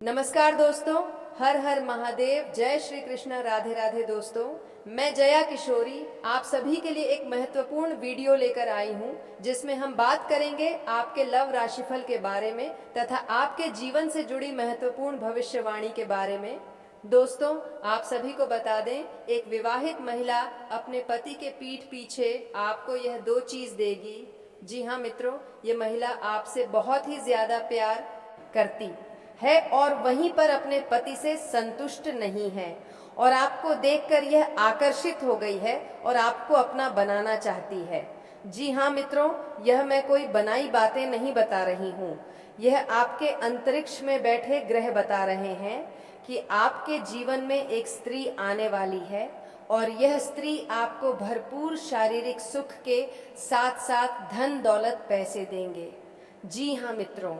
नमस्कार दोस्तों, हर हर महादेव, जय श्री कृष्ण, राधे राधे। दोस्तों, मैं जया किशोरी आप सभी के लिए एक महत्वपूर्ण वीडियो लेकर आई हूं, जिसमें हम बात करेंगे आपके लव राशिफल के बारे में तथा आपके जीवन से जुड़ी महत्वपूर्ण भविष्यवाणी के बारे में। दोस्तों, आप सभी को बता दें, एक विवाहित महिला अपने पति के पीठ पीछे आपको यह दो चीज देगी। जी हाँ मित्रों, ये महिला आपसे बहुत ही ज्यादा प्यार करती है और वहीं पर अपने पति से संतुष्ट नहीं है और आपको देखकर यह आकर्षित हो गई है और आपको अपना बनाना चाहती है। जी हाँ मित्रों, यह मैं कोई बनाई बातें नहीं बता रही हूँ, यह आपके अंतरिक्ष में बैठे ग्रह बता रहे हैं कि आपके जीवन में एक स्त्री आने वाली है और यह स्त्री आपको भरपूर शारीरिक सुख के साथ साथ धन दौलत पैसे देंगे। जी हाँ मित्रों,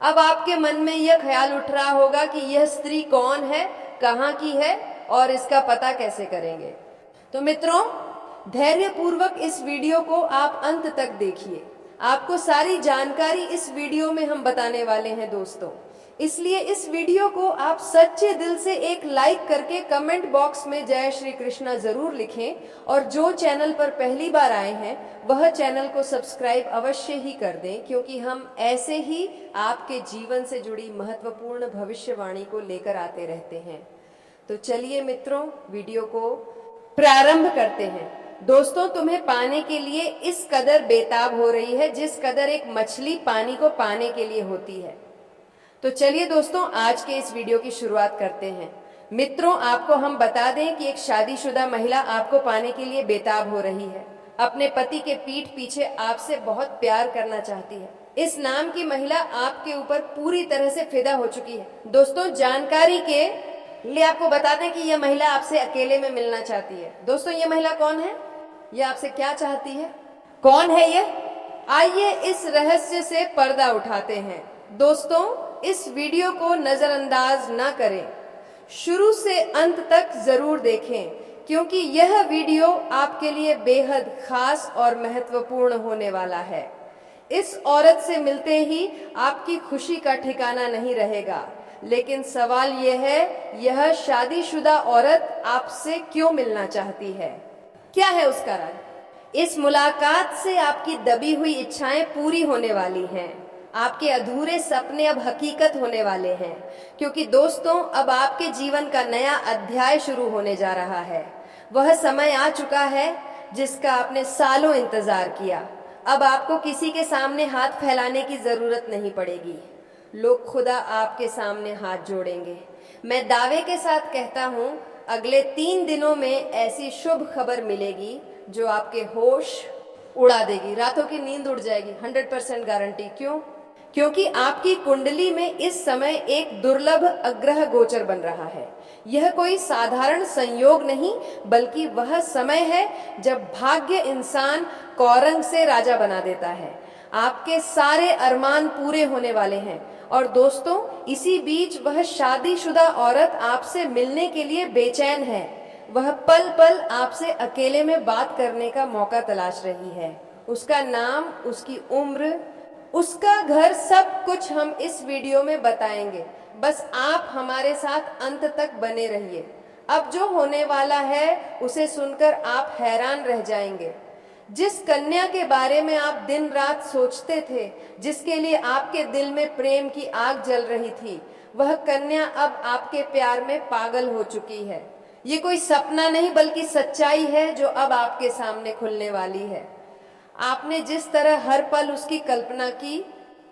अब आपके मन में यह ख्याल उठ रहा होगा कि यह स्त्री कौन है, कहाँ की है और इसका पता कैसे करेंगे। तो मित्रों, धैर्य पूर्वक इस वीडियो को आप अंत तक देखिए, आपको सारी जानकारी इस वीडियो में हम बताने वाले हैं दोस्तों। इसलिए इस वीडियो को आप सच्चे दिल से एक लाइक करके कमेंट बॉक्स में जय श्री कृष्णा जरूर लिखें और जो चैनल पर पहली बार आए हैं वह चैनल को सब्सक्राइब अवश्य ही कर दें, क्योंकि हम ऐसे ही आपके जीवन से जुड़ी महत्वपूर्ण भविष्यवाणी को लेकर आते रहते हैं। तो चलिए मित्रों, वीडियो को प्रारंभ करते हैं। दोस्तों, तुम्हें पाने के लिए इस कदर बेताब हो रही है जिस कदर एक मछली पानी को पाने के लिए होती है। तो चलिए दोस्तों, आज के इस वीडियो की शुरुआत करते हैं। मित्रों, आपको हम बता दें कि एक शादीशुदा महिला आपको पाने के लिए बेताब हो रही है, अपने पति के पीठ पीछे आपसे बहुत प्यार करना चाहती है। इस नाम की महिला आपके ऊपर पूरी तरह से फिदा हो चुकी है। दोस्तों, जानकारी के लिए आपको बता दें कि यह महिला आपसे अकेले में मिलना चाहती है। दोस्तों, यह महिला कौन है, यह आपसे क्या चाहती है, कौन है यह? आइए इस रहस्य से पर्दा उठाते हैं। दोस्तों, इस वीडियो को नजरअंदाज ना करें, शुरू से अंत तक जरूर देखें, क्योंकि यह वीडियो आपके लिए बेहद खास और महत्वपूर्ण होने वाला है। इस औरत से मिलते ही आपकी खुशी का ठिकाना नहीं रहेगा, लेकिन सवाल यह है, यह शादीशुदा औरत आपसे क्यों मिलना चाहती है, क्या है उसका राज? इस मुलाकात से आपकी दबी हुई इच्छाएं पूरी होने वाली हैं, आपके अधूरे सपने अब हकीकत होने वाले हैं, क्योंकि दोस्तों, अब आपके जीवन का नया अध्याय शुरू होने जा रहा है। वह समय आ चुका है जिसका आपने सालों इंतजार किया। अब आपको किसी के सामने हाथ फैलाने की जरूरत नहीं पड़ेगी, लोग खुदा आपके सामने हाथ जोड़ेंगे। मैं दावे के साथ कहता हूँ, अगले 3 दिनों में ऐसी शुभ खबर मिलेगी जो आपके होश उड़ा देगी, रातों की नींद उड़ जाएगी, 100% गारंटी। क्यों? क्योंकि आपकी कुंडली में इस समय एक दुर्लभ अग्रह गोचर बन रहा है। यह कोई साधारण संयोग नहीं, बल्कि वह समय है जब भाग्य इंसान कौरंग से राजा बना देता है। आपके सारे अरमान पूरे होने वाले हैं और दोस्तों, इसी बीच वह शादीशुदा औरत आपसे मिलने के लिए बेचैन है। वह पल पल आपसे अकेले में बात करने का मौका तलाश रही है। उसका नाम, उसकी उम्र, उसका घर, सब कुछ हम इस वीडियो में बताएंगे। बस आप हमारे साथ अंत तक बने रहिए। अब जो होने वाला है उसे सुनकर आप हैरान रह जाएंगे। जिस कन्या के बारे में आप दिन रात सोचते थे, जिसके लिए आपके दिल में प्रेम की आग जल रही थी, वह कन्या अब आपके प्यार में पागल हो चुकी है। ये कोई सपना नहीं बल्कि सच्चाई है जो अब आपके सामने खुलने वाली है। आपने जिस तरह हर पल उसकी कल्पना की,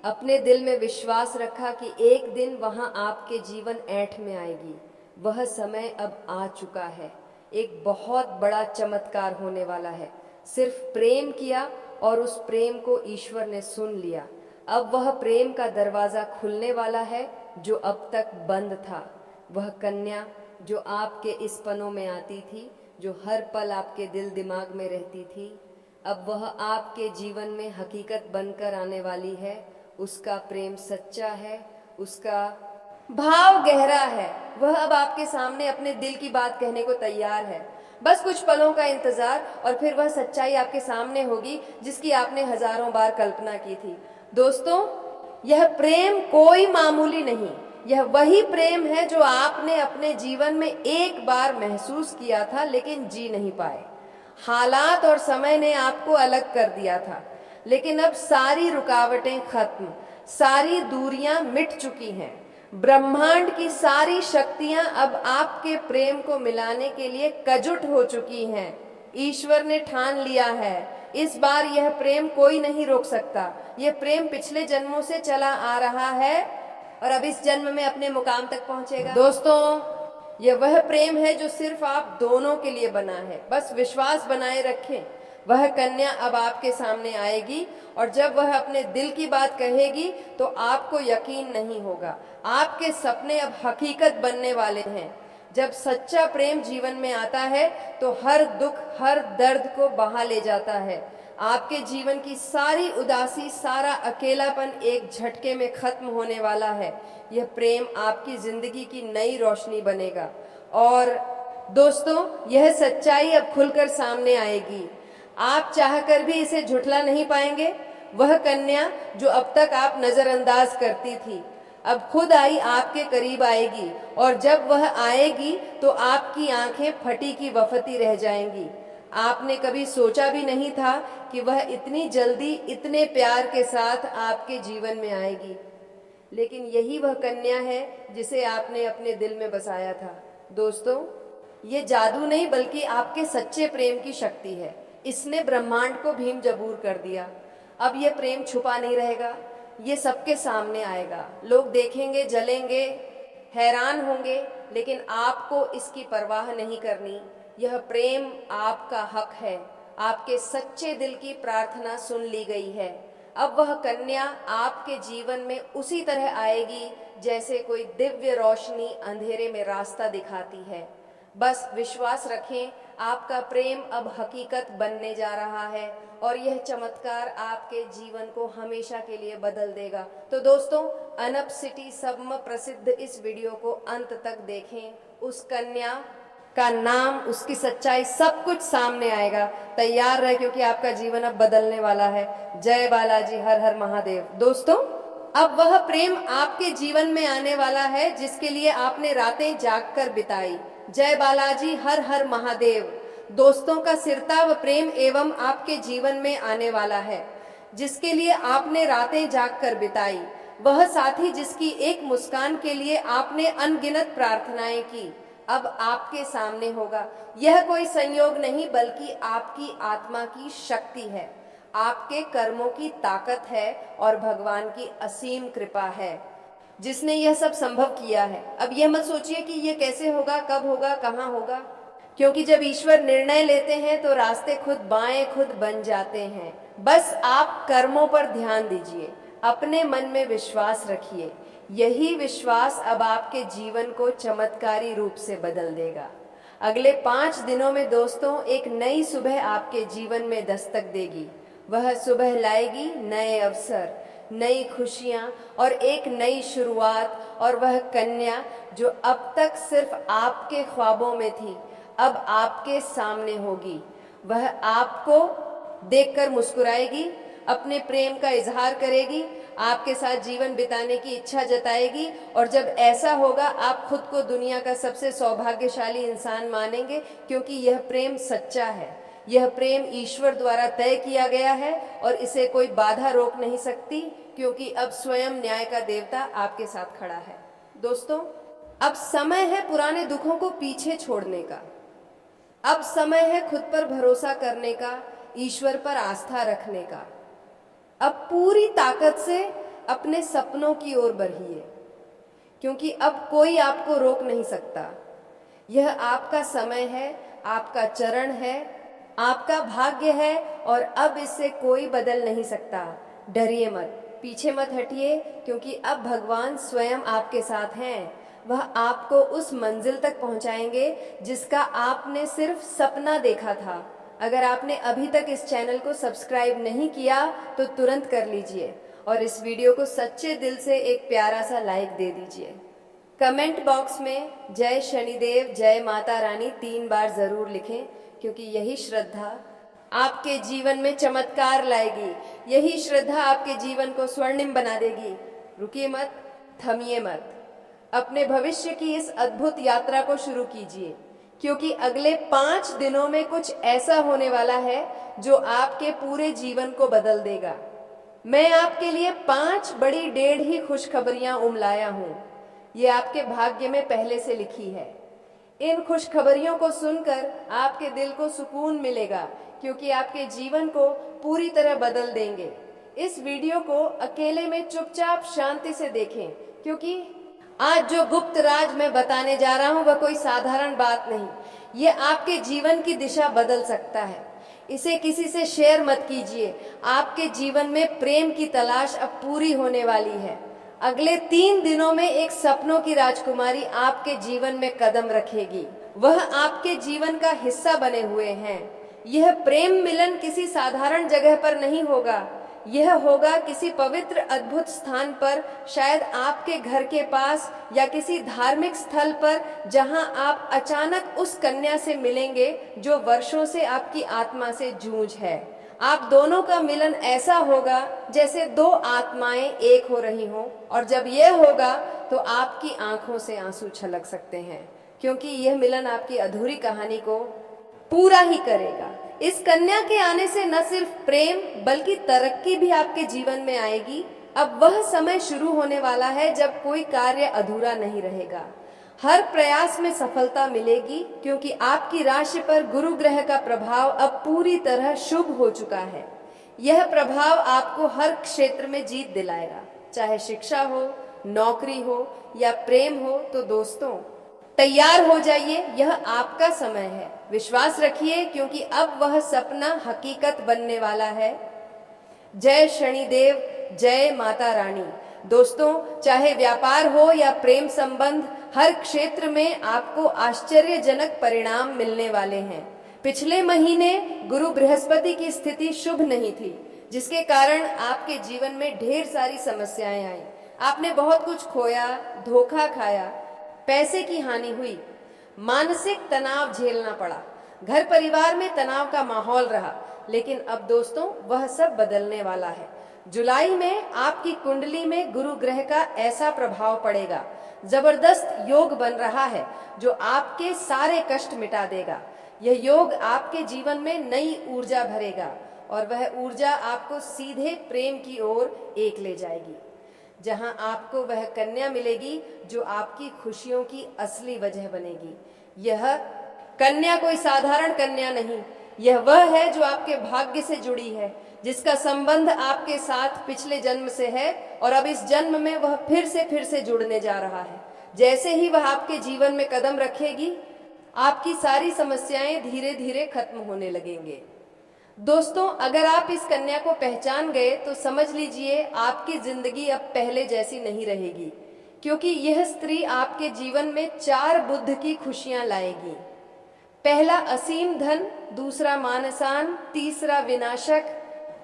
अपने दिल में विश्वास रखा कि एक दिन वहां आपके जीवन ऐंठ में आएगी, वह समय अब आ चुका है। एक बहुत बड़ा चमत्कार होने वाला है। सिर्फ प्रेम किया और उस प्रेम को ईश्वर ने सुन लिया। अब वह प्रेम का दरवाजा खुलने वाला है जो अब तक बंद था। वह कन्या जो आपके इस पनों में आती थी, जो हर पल आपके दिल दिमाग में रहती थी, अब वह आपके जीवन में हकीकत बनकर आने वाली है। उसका प्रेम सच्चा है, उसका भाव गहरा है। वह अब आपके सामने अपने दिल की बात कहने को तैयार है। बस कुछ पलों का इंतजार और फिर वह सच्चाई आपके सामने होगी जिसकी आपने हजारों बार कल्पना की थी। दोस्तों, यह प्रेम कोई मामूली नहीं, यह वही प्रेम है जो आपने अपने जीवन में एक बार महसूस किया था लेकिन जी नहीं पाए। हालात और समय ने आपको अलग कर दिया था, लेकिन अब सारी रुकावटें खत्म, सारी दूरियां मिट चुकी हैं। ब्रह्मांड की सारी शक्तियां अब आपके प्रेम को मिलाने के लिए एकजुट हो चुकी हैं। ईश्वर ने ठान लिया है, इस बार यह प्रेम कोई नहीं रोक सकता। यह प्रेम पिछले जन्मों से चला आ रहा है और अब इस जन्म में अपने मुकाम तक पहुंचेगा। दोस्तों, यह वह प्रेम है जो सिर्फ आप दोनों के लिए बना है। बस विश्वास बनाए रखें। वह कन्या अब आपके सामने आएगी और जब वह अपने दिल की बात कहेगी तो आपको यकीन नहीं होगा। आपके सपने अब हकीकत बनने वाले हैं। जब सच्चा प्रेम जीवन में आता है तो हर दुख, हर दर्द को बहा ले जाता है। आपके जीवन की सारी उदासी, सारा अकेलापन एक झटके में खत्म होने वाला है। यह प्रेम आपकी जिंदगी की नई रोशनी बनेगा। और दोस्तों, यह सच्चाई अब खुलकर सामने आएगी। आप चाहकर भी इसे झुठला नहीं पाएंगे। वह कन्या जो अब तक आप नजरअंदाज करती थी, अब खुद आई आपके करीब आएगी और जब वह आएगी तो आपकी आंखें फटी की वफती रह जाएंगी। आपने कभी सोचा भी नहीं था कि वह इतनी जल्दी, इतने प्यार के साथ आपके जीवन में आएगी, लेकिन यही वह कन्या है जिसे आपने अपने दिल में बसाया था। दोस्तों, ये जादू नहीं बल्कि आपके सच्चे प्रेम की शक्ति है। इसने ब्रह्मांड को भीम जबूर कर दिया। अब यह प्रेम छुपा नहीं रहेगा, ये सबके सामने आएगा। लोग देखेंगे, जलेंगे, हैरान होंगे, लेकिन आपको इसकी परवाह नहीं करनी। यह प्रेम आपका हक है। आपके सच्चे दिल की प्रार्थना सुन ली गई है। अब वह कन्या आपके जीवन में उसी तरह आएगी जैसे कोई दिव्य रोशनी अंधेरे में रास्ता दिखाती है। बस विश्वास रखें, आपका प्रेम अब हकीकत बनने जा रहा है और यह चमत्कार आपके जीवन को हमेशा के लिए बदल देगा। तो दोस्तों, अनप सिटी सबम प्रसिद्ध इस वीडियो को अंत तक देखें। उस कन्या का नाम, उसकी सच्चाई, सब कुछ सामने आएगा। तैयार रहे क्योंकि आपका जीवन अब बदलने वाला है। जय बालाजी, हर हर महादेव। दोस्तों, अब वह प्रेम आपके जीवन में आने वाला है जिसके लिए आपने रातें जागकर बिताई। जय बालाजी, हर हर महादेव। दोस्तों का सिरता व प्रेम एवं आपके जीवन में आने वाला है जिसके लिए आपने रातें जागकर बिताई। वह साथी जिसकी एक मुस्कान के लिए आपने अनगिनत प्रार्थनाएं की, अब आपके सामने होगा। यह कोई संयोग नहीं बल्कि आपकी आत्मा की शक्ति है, आपके कर्मों की ताकत है और भगवान की असीम कृपा है जिसने यह सब संभव किया है। अब यह मत सोचिए कि यह कैसे होगा, कब होगा, कहाँ होगा, क्योंकि जब ईश्वर निर्णय लेते हैं तो रास्ते खुद बाएं खुद बन जाते हैं। बस आप कर्मों पर ध्यान दीजिए, अपने मन में विश्वास रखिए। यही विश्वास अब आपके जीवन को चमत्कारी रूप से बदल देगा। अगले 5 दिनों में दोस्तों, एक नई सुबह आपके जीवन में दस्तक देगी। वह सुबह लाएगी नए अवसर, नई खुशियां और एक नई शुरुआत। और वह कन्या जो अब तक सिर्फ आपके ख्वाबों में थी, अब आपके सामने होगी। वह आपको देखकर मुस्कुराएगी, अपने प्रेम का इजहार करेगी, आपके साथ जीवन बिताने की इच्छा जताएगी। और जब ऐसा होगा, आप खुद को दुनिया का सबसे सौभाग्यशाली इंसान मानेंगे, क्योंकि यह प्रेम सच्चा है। यह प्रेम ईश्वर द्वारा तय किया गया है और इसे कोई बाधा रोक नहीं सकती, क्योंकि अब स्वयं न्याय का देवता आपके साथ खड़ा है। दोस्तों, अब समय है पुराने दुखों को पीछे छोड़ने का। अब समय है खुद पर भरोसा करने का, ईश्वर पर आस्था रखने का। अब पूरी ताकत से अपने सपनों की ओर बढ़िए, क्योंकि अब कोई आपको रोक नहीं सकता। यह आपका समय है, आपका चरण है, आपका भाग्य है और अब इससे कोई बदल नहीं सकता। डरिए मत, पीछे मत हटिए, क्योंकि अब भगवान स्वयं आपके साथ हैं। वह आपको उस मंजिल तक पहुंचाएंगे जिसका आपने सिर्फ सपना देखा था। अगर आपने अभी तक इस चैनल को सब्सक्राइब नहीं किया तो तुरंत कर लीजिए और इस वीडियो को सच्चे दिल से एक प्यारा सा लाइक दे दीजिए। कमेंट बॉक्स में जय शनिदेव, जय माता रानी 3 बार जरूर लिखें, क्योंकि यही श्रद्धा आपके जीवन में चमत्कार लाएगी। यही श्रद्धा आपके जीवन को स्वर्णिम बना देगी। रुकिए मत, थमिए मत। अपने भविष्य की इस अद्भुत यात्रा को शुरू कीजिए, क्योंकि अगले 5 दिनों में कुछ ऐसा होने वाला है जो आपके पूरे जीवन को बदल देगा। मैं आपके लिए 5 बड़ी 1.5 ही खुशखबरियां उमलाया हूं। ये आपके भाग्य में पहले से लिखी है। इन खुशखबरियों को सुनकर आपके दिल को सुकून मिलेगा, क्योंकि आपके जीवन को पूरी तरह बदल देंगे। इस वीडियो को अकेले में चुपचाप शांति से देखें, क्योंकि आज जो गुप्त राज मैं बताने जा रहा हूं वह कोई साधारण बात नहीं। ये आपके जीवन की दिशा बदल सकता है। इसे किसी से शेयर मत कीजिए। आपके जीवन में प्रेम की तलाश अब पूरी होने वाली है। अगले 3 दिनों में एक सपनों की राजकुमारी आपके जीवन में कदम रखेगी। वह आपके जीवन का हिस्सा बने हुए हैं। यह प्रेम मिलन किसी साधारण जगह पर नहीं होगा। यह होगा किसी पवित्र अद्भुत स्थान पर, शायद आपके घर के पास या किसी धार्मिक स्थल पर, जहां आप अचानक उस कन्या से मिलेंगे जो वर्षों से आपकी आत्मा से जूझ है। आप दोनों का मिलन ऐसा होगा जैसे 2 आत्माएं एक हो रही हों, और जब यह होगा तो आपकी आंखों से आंसू छलक सकते हैं, क्योंकि यह मिलन आपकी अधूरी कहानी को पूरा ही करेगा। इस कन्या के आने से न सिर्फ प्रेम बल्कि तरक्की भी आपके जीवन में आएगी। अब वह समय शुरू होने वाला है जब कोई कार्य अधूरा नहीं रहेगा। हर प्रयास में सफलता मिलेगी, क्योंकि आपकी राशि पर गुरु ग्रह का प्रभाव अब पूरी तरह शुभ हो चुका है। यह प्रभाव आपको हर क्षेत्र में जीत दिलाएगा, चाहे शिक्षा हो, नौकरी हो या प्रेम हो। तो दोस्तों, तैयार हो जाइए, यह आपका समय है। विश्वास रखिए, क्योंकि अब वह सपना हकीकत बनने वाला है। जय शनिदेव, जय माता रानी। दोस्तों, चाहे व्यापार हो या प्रेम संबंध, हर क्षेत्र में आपको आश्चर्यजनक परिणाम मिलने वाले हैं। पिछले महीने गुरु बृहस्पति की स्थिति शुभ नहीं थी, जिसके कारण आपके जीवन में ढेर सारी समस्याएं आई। आपने बहुत कुछ खोया, धोखा खाया, पैसे की हानि हुई, मानसिक तनाव झेलना पड़ा, घर परिवार में तनाव का माहौल रहा। लेकिन अब दोस्तों, वह सब बदलने वाला है। जुलाई में आपकी कुंडली में गुरु ग्रह का ऐसा प्रभाव पड़ेगा, जबरदस्त योग बन रहा है जो आपके सारे कष्ट मिटा देगा। यह योग आपके जीवन में नई ऊर्जा भरेगा, और वह ऊर्जा आपको सीधे प्रेम की ओर एक ले जाएगी, जहां आपको वह कन्या मिलेगी जो आपकी खुशियों की असली वजह बनेगी। यह कन्या कोई साधारण कन्या नहीं, यह वह है जो आपके भाग्य से जुड़ी है, जिसका संबंध आपके साथ पिछले जन्म से है, और अब इस जन्म में वह फिर से जुड़ने जा रहा है। जैसे ही वह आपके जीवन में कदम रखेगी, आपकी सारी समस्याएं धीरे धीरे खत्म होने लगेंगे। दोस्तों, अगर आप इस कन्या को पहचान गए तो समझ लीजिए आपकी जिंदगी अब पहले जैसी नहीं रहेगी, क्योंकि यह स्त्री आपके जीवन में 4 बुद्ध की खुशियां लाएगी। पहला असीम धन, दूसरा मानसान, तीसरा विनाशक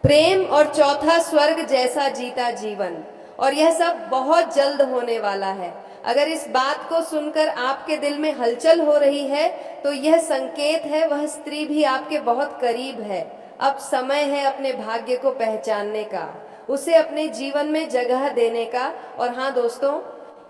प्रेम, और चौथा स्वर्ग जैसा जीता जीवन। और यह सब बहुत जल्द होने वाला है। अगर इस बात को सुनकर आपके दिल में हलचल हो रही है तो यह संकेत है वह स्त्री भी आपके बहुत करीब है। अब समय है अपने भाग्य को पहचानने का, उसे अपने जीवन में जगह देने का। और हाँ दोस्तों,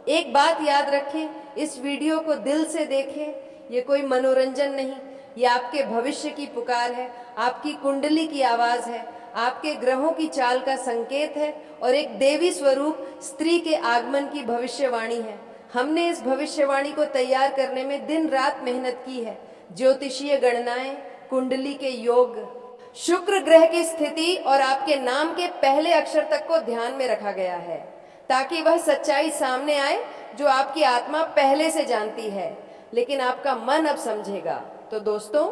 एक बात याद रखें, इस वीडियो को दिल से देखें। ये कोई मनोरंजन नहीं, ये आपके भविष्य की पुकार है, आपकी कुंडली की आवाज है, आपके ग्रहों की चाल का संकेत है, और एक देवी स्वरूप स्त्री के आगमन की भविष्यवाणी है। हमने इस भविष्यवाणी को तैयार करने में दिन रात मेहनत की है। ज्योतिषीय गणनाएं, कुंडली के योग, शुक्र ग्रह की स्थिति और आपके नाम के पहले अक्षर तक को ध्यान में रखा गया है, ताकि वह सच्चाई सामने आए जो आपकी आत्मा पहले से जानती है, लेकिन आपका मन अब समझेगा। तो दोस्तों,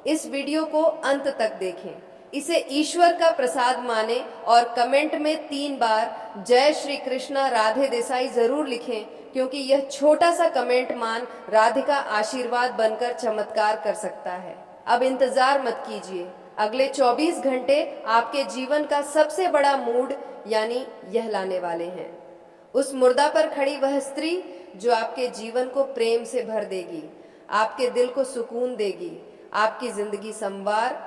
इस वीडियो को अंत तक देखें, इसे ईश्वर का प्रसाद माने, और कमेंट में 3 बार जय श्री कृष्णा राधे देसाई जरूर लिखें, क्योंकि यह छोटा सा कमेंट मान राधे का आशीर्वाद बनकर चमत्कार कर सकता है। अब इंतजार मत कीजिए, अगले 24 घंटे आपके जीवन का सबसे बड़ा मूड यानी यह लाने वाले हैं। उस मुर्दा पर खड़ी वह स्त्री जो आपके जीवन को प्रेम से भर देगी, आपके दिल को सुकून देगी, आपकी जिंदगी संवार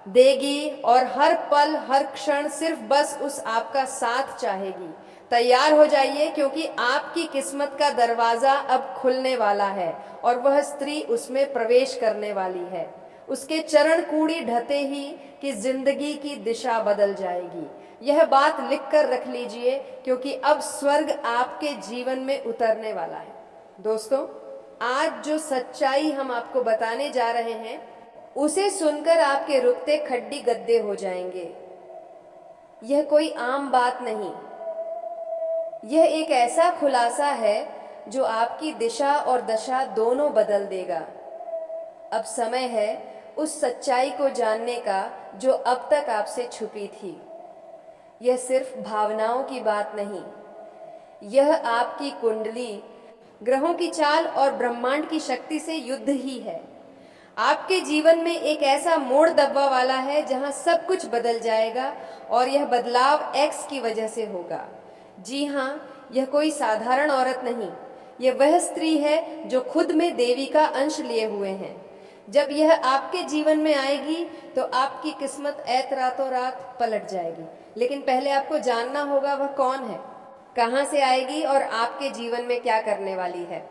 देगी, और हर पल हर क्षण सिर्फ बस उस आपका साथ चाहेगी, तैयार हो जाइए, क्योंकि आपकी किस्मत का दरवाजा अब खुलने वाला है और वह स्त्री उसमें प्रवेश करने वाली है। उसके चरण कूड़ी ढते ही कि जिंदगी की दिशा बदल जाएगी। यह बात लिख कर रख लीजिए, क्योंकि अब स्वर्ग आपके जीवन में उतरने वाला है। दोस्तों, आज जो सच्चाई हम आपको बताने जा रहे हैं, उसे सुनकर आपके रुकते खड्डी गद्दे हो जाएंगे। यह कोई आम बात नहीं, यह एक ऐसा खुलासा है जो आपकी दिशा और दशा दोनों बदल देगा। अब समय है उस सच्चाई को जानने का जो अब तक आपसे छुपी थी। यह सिर्फ भावनाओं की बात नहीं, यह आपकी कुंडली, ग्रहों की चाल और ब्रह्मांड की शक्ति से युद्ध ही है। आपके जीवन में एक ऐसा मोड़ दबवा वाला है जहां सब कुछ बदल जाएगा, और यह बदलाव एक्स की वजह से होगा। जी हाँ, यह कोई साधारण औरत नहीं, यह वह स्त्री है जो खुद में देवी का अंश लिए हुए हैं। जब यह आपके जीवन में आएगी तो आपकी किस्मत रातों रात पलट जाएगी। लेकिन पहले आपको जानना होगा वह कौन है, कहाँ से आएगी और आपके जीवन में क्या करने वाली है।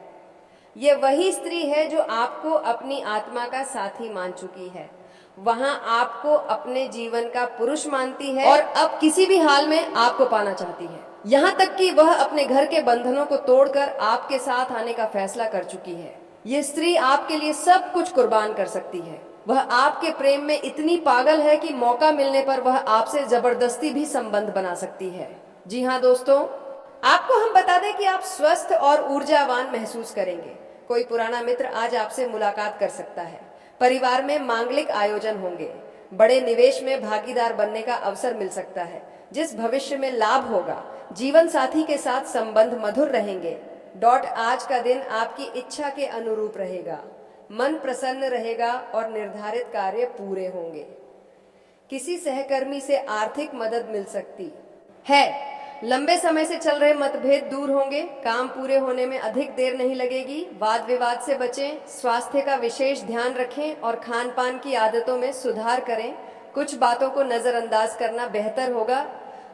यह वही स्त्री है जो आपको अपनी आत्मा का साथी मान चुकी है, वहां आपको अपने जीवन का पुरुष मानती है और अब किसी भी हाल में आपको पाना चाहती है। यहाँ तक कि वह अपने घर के बंधनों को तोड़कर आपके साथ आने का फैसला कर चुकी है। ये स्त्री आपके लिए सब कुछ कुर्बान कर सकती है। वह आपके प्रेम में इतनी पागल है कि मौका मिलने पर वह आपसे जबरदस्ती भी संबंध बना सकती है। जी हाँ दोस्तों, आपको हम बता दें कि आप स्वस्थ और ऊर्जावान महसूस करेंगे। कोई पुराना मित्र आज आपसे मुलाकात कर सकता है। परिवार में मांगलिक आयोजन होंगे। बड़े निवेश में भागीदार बनने का अवसर मिल सकता है, जिस भविष्य में लाभ होगा। जीवन साथी के साथ संबंध मधुर रहेंगे। आज का दिन आपकी इच्छा के अनुरूप रहेगा। मन प्रसन्न रहेगा और निर्धारित कार्य पूरे होंगे। किसी सहकर्मी से आर्थिक मदद मिल सकती है। लंबे समय से चल रहे मतभेद दूर होंगे। काम पूरे होने में अधिक देर नहीं लगेगी। वाद विवाद से बचें, स्वास्थ्य का विशेष ध्यान रखें और खान पान की आदतों में सुधार करें। कुछ बातों को नज़रअंदाज करना बेहतर होगा।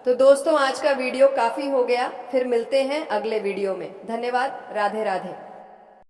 तो दोस्तों, आज का वीडियो काफ़ी हो गया। फिर मिलते हैं अगले वीडियो में। धन्यवाद। राधे राधे।